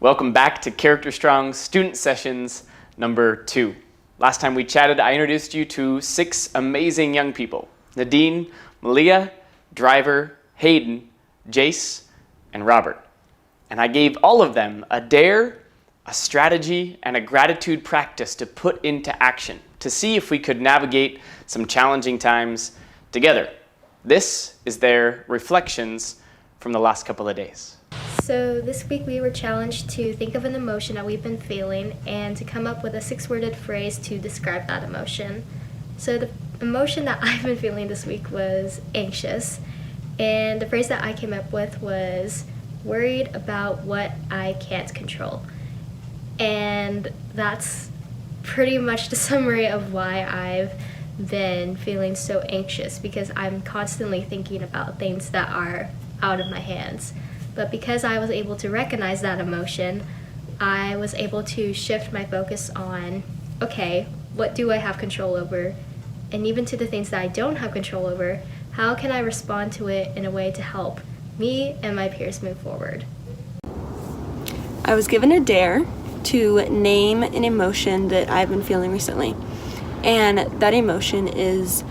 Welcome back to Character Strong Student Sessions number 2. Last time we chatted, I introduced you to 6 amazing young people: Nadine, Malia, Driver, Hayden, Jace, and Robert. And I gave all of them a dare, a strategy, and a gratitude practice to put into action to see if we could navigate some challenging times together. This is their reflections from the last couple of days. So this week we were challenged to think of an emotion that we've been feeling and to come up with a 6-worded phrase to describe that emotion. So the emotion that I've been feeling this week was anxious, and the phrase that I came up with was worried about what I can't control. And that's pretty much the summary of why I've been feeling so anxious, because I'm constantly thinking about things that are out of my hands. But because I was able to recognize that emotion, I was able to shift my focus on, okay, what do I have control over? And even to the things that I don't have control over, how can I respond to it in a way to help me and my peers move forward? I was given a dare to name an emotion that I've been feeling recently. And that emotion is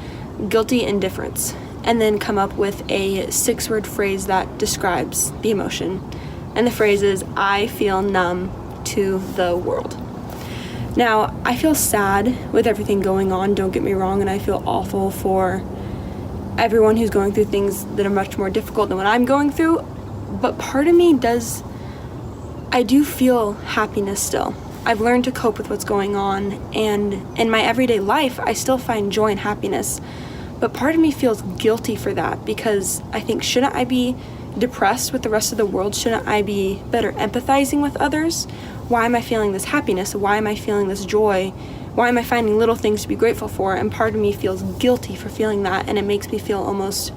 guilty indifference. And then come up with a 6-word phrase that describes the emotion. And the phrase is, I feel numb to the world. Now, I feel sad with everything going on, don't get me wrong, and I feel awful for everyone who's going through things that are much more difficult than what I'm going through. But part of me I do feel happiness still. I've learned to cope with what's going on, and in my everyday life, I still find joy and happiness. But part of me feels guilty for that, because I think, shouldn't I be depressed with the rest of the world? Shouldn't I be better empathizing with others? Why am I feeling this happiness? Why am I feeling this joy? Why am I finding little things to be grateful for? And part of me feels guilty for feeling that, and it makes me feel almost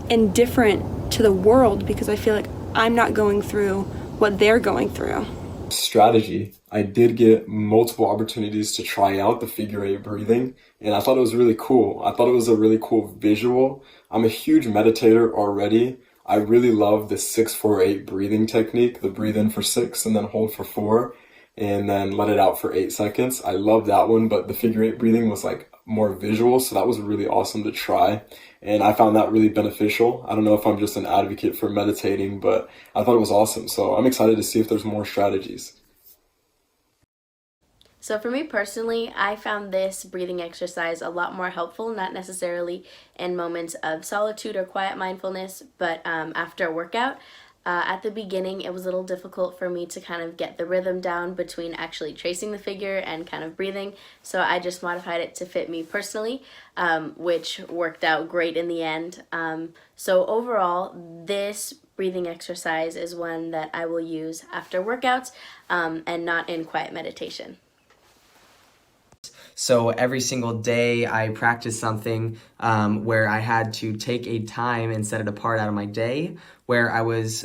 indifferent to the world, because I feel like I'm not going through what they're going through. Strategy. I did get multiple opportunities to try out the figure 8 breathing, and I thought it was really cool. I thought it was a really cool visual. I'm a huge meditator already. I really love the 6-4-8 breathing technique, the breathe in for 6 and then hold for 4 and then let it out for 8 seconds. I love that one, but the figure 8 breathing was like more visual, so that was really awesome to try, and I found that really beneficial. I don't know if I'm just an advocate for meditating, but I thought it was awesome, so I'm excited to see if there's more strategies. So for me personally, I found this breathing exercise a lot more helpful, not necessarily in moments of solitude or quiet mindfulness, but after a workout. At the beginning, it was a little difficult for me to kind of get the rhythm down between actually tracing the figure and kind of breathing, so I just modified it to fit me personally, which worked out great in the end. So overall, this breathing exercise is one that I will use after workouts and not in quiet meditation. So every single day I practiced something where I had to take a time and set it apart out of my day where I was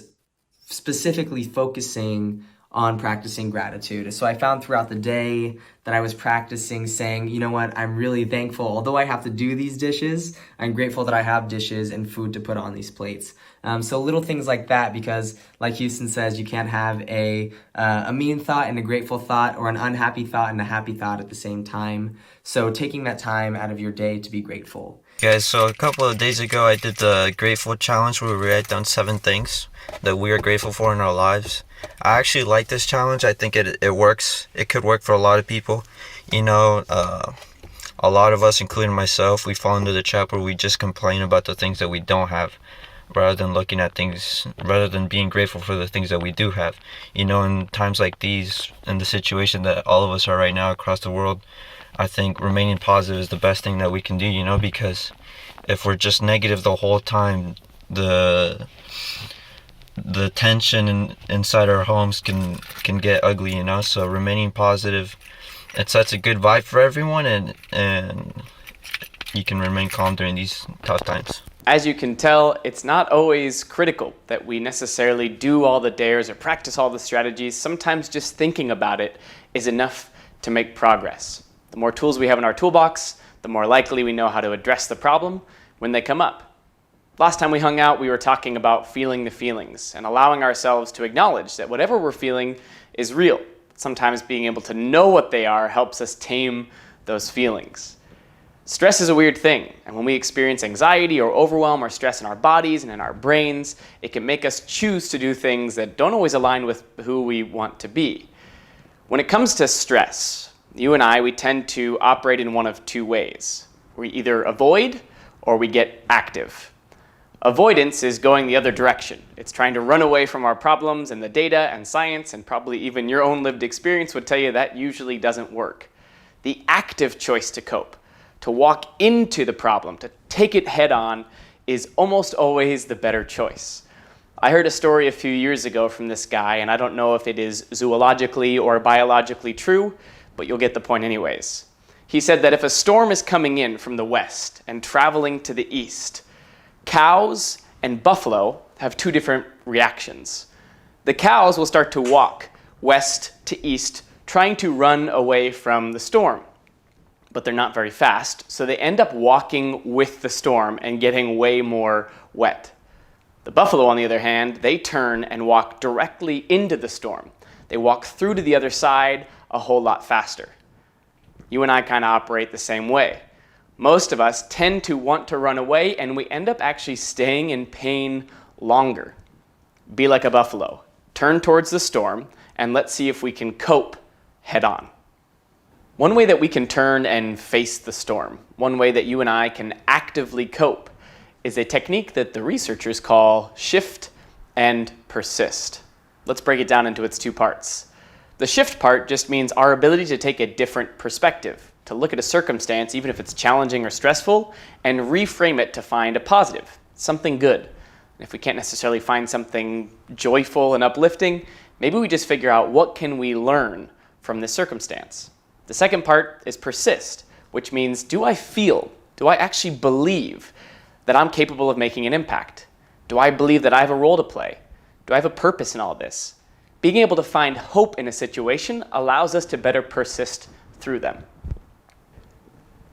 specifically focusing on practicing gratitude. So I found throughout the day that I was practicing saying, you know what, I'm really thankful. Although I have to do these dishes, I'm grateful that I have dishes and food to put on these plates. So little things like that, because like Houston says, you can't have a mean thought and a grateful thought, or an unhappy thought and a happy thought at the same time. So taking that time out of your day to be grateful. Guys, so a couple of days ago I did the Grateful Challenge where we write down 7 things that we are grateful for in our lives. I actually like this challenge. I think it works. It could work for a lot of people. You know, a lot of us, including myself, we fall into the trap where we just complain about the things that we don't have, rather than being grateful for the things that we do have. You know, in times like these, in the situation that all of us are right now across the world, I think remaining positive is the best thing that we can do, you know, because if we're just negative the whole time, the tension inside our homes can get ugly, you know. So remaining positive, it sets a good vibe for everyone, and you can remain calm during these tough times. As you can tell, it's not always critical that we necessarily do all the dares or practice all the strategies. Sometimes just thinking about it is enough to make progress. The more tools we have in our toolbox, the more likely we know how to address the problem when they come up. Last time we hung out, we were talking about feeling the feelings and allowing ourselves to acknowledge that whatever we're feeling is real. Sometimes being able to know what they are helps us tame those feelings. Stress is a weird thing, and when we experience anxiety or overwhelm or stress in our bodies and in our brains, it can make us choose to do things that don't always align with who we want to be. When it comes to stress, you and I, we tend to operate in one of two ways. We either avoid or we get active. Avoidance is going the other direction. It's trying to run away from our problems, and the data and science and probably even your own lived experience would tell you that usually doesn't work. The active choice to cope, to walk into the problem, to take it head on, is almost always the better choice. I heard a story a few years ago from this guy, and I don't know if it is zoologically or biologically true, but you'll get the point anyways. He said that if a storm is coming in from the west and traveling to the east, cows and buffalo have two different reactions. The cows will start to walk west to east, trying to run away from the storm. But they're not very fast, so they end up walking with the storm and getting way more wet. The buffalo, on the other hand, they turn and walk directly into the storm. They walk through to the other side a whole lot faster. You and I kind of operate the same way. Most of us tend to want to run away, and we end up actually staying in pain longer. Be like a buffalo. Turn towards the storm, and let's see if we can cope head on. One way that we can turn and face the storm, one way that you and I can actively cope, is a technique that the researchers call shift and persist. Let's break it down into its two parts. The shift part just means our ability to take a different perspective, to look at a circumstance, even if it's challenging or stressful, and reframe it to find a positive, something good. If we can't necessarily find something joyful and uplifting, maybe we just figure out what can we learn from this circumstance. The second part is persist, which means do I actually believe that I'm capable of making an impact? Do I believe that I have a role to play? Do I have a purpose in all this? Being able to find hope in a situation allows us to better persist through them.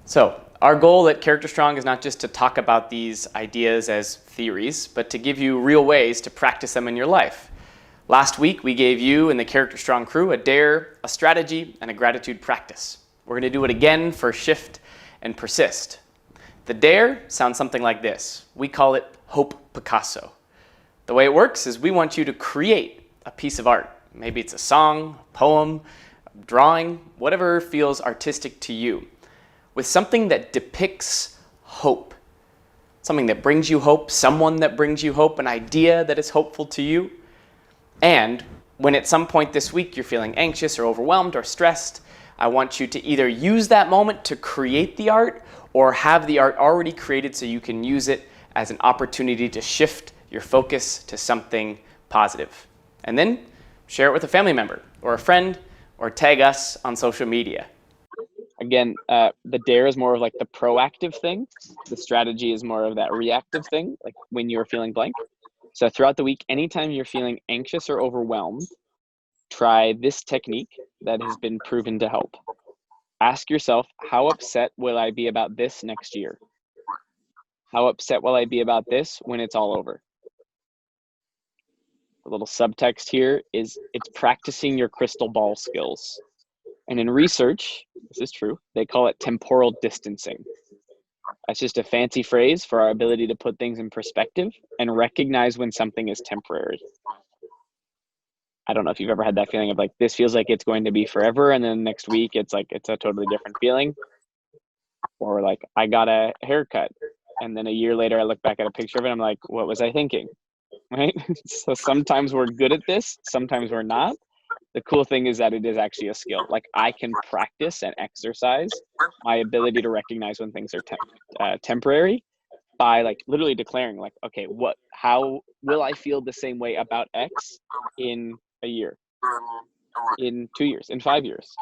So, our goal at Character Strong is not just to talk about these ideas as theories, but to give you real ways to practice them in your life. Last week, we gave you and the Character Strong crew a dare, a strategy, and a gratitude practice. We're going to do it again for shift and persist. The dare sounds something like this. We call it Hope Picasso. The way it works is we want you to create a piece of art. Maybe it's a song, a poem, a drawing, whatever feels artistic to you, with something that depicts hope. Something that brings you hope, someone that brings you hope, an idea that is hopeful to you. And when at some point this week you're feeling anxious or overwhelmed or stressed, I want you to either use that moment to create the art or have the art already created so you can use it as an opportunity to shift your focus to something positive. And then share it with a family member or a friend or tag us on social media. Again, the dare is more of like the proactive thing. The strategy is more of that reactive thing, like when you're feeling blank. So throughout the week, anytime you're feeling anxious or overwhelmed, try this technique that has been proven to help. Ask yourself, how upset will I be about this next year? How upset will I be about this when it's all over? The little subtext here is it's practicing your crystal ball skills. And in research, this is true, they call it temporal distancing. That's just a fancy phrase for our ability to put things in perspective and recognize when something is temporary. I don't know if you've ever had that feeling of like, this feels like it's going to be forever, and then next week it's like, it's a totally different feeling. Or like, I got a haircut, and then a year later I look back at a picture of it, and I'm like, what was I thinking? Right? So sometimes we're good at this, sometimes we're not. The cool thing is that it is actually a skill. Like I can practice and exercise my ability to recognize when things are temporary by like literally declaring like, okay, how will I feel the same way about X in a year, in 2 years, in 5 years?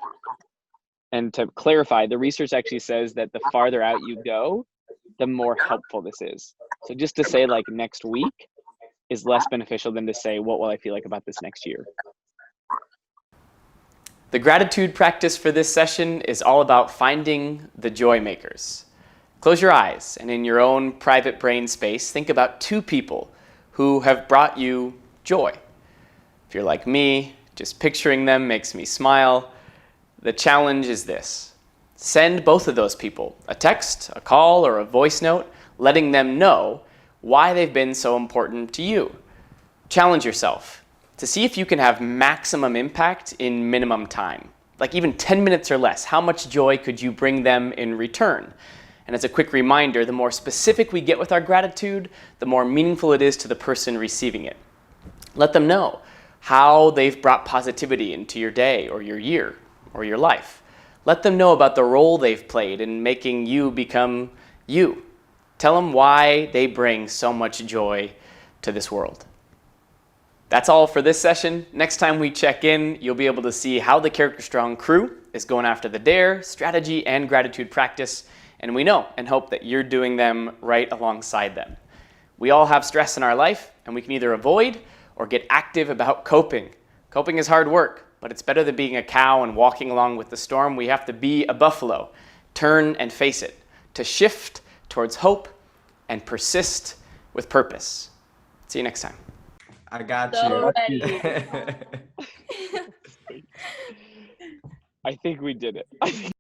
And to clarify, the research actually says that the farther out you go, the more helpful this is. So just to say like next week is less beneficial than to say, what will I feel like about this next year? The gratitude practice for this session is all about finding the joy makers. Close your eyes and in your own private brain space, think about 2 people who have brought you joy. If you're like me, Just picturing them makes me smile. The challenge is this. Send both of those people a text, a call, or a voice note, letting them know why they've been so important to you. Challenge yourself to see if you can have maximum impact in minimum time. Like even 10 minutes or less, how much joy could you bring them in return? And as a quick reminder, the more specific we get with our gratitude, the more meaningful it is to the person receiving it. Let them know how they've brought positivity into your day or your year or your life. Let them know about the role they've played in making you become you. Tell them why they bring so much joy to this world. That's all for this session. Next time we check in, you'll be able to see how the Character Strong crew is going after the DARE, strategy, and gratitude practice. And we know and hope that you're doing them right alongside them. We all have stress in our life, and we can either avoid or get active about coping. Coping is hard work, but it's better than being a cow and walking along with the storm. We have to be a buffalo, turn and face it, to shift towards hope and persist with purpose. See you next time. I got So you. ready. I think we did it.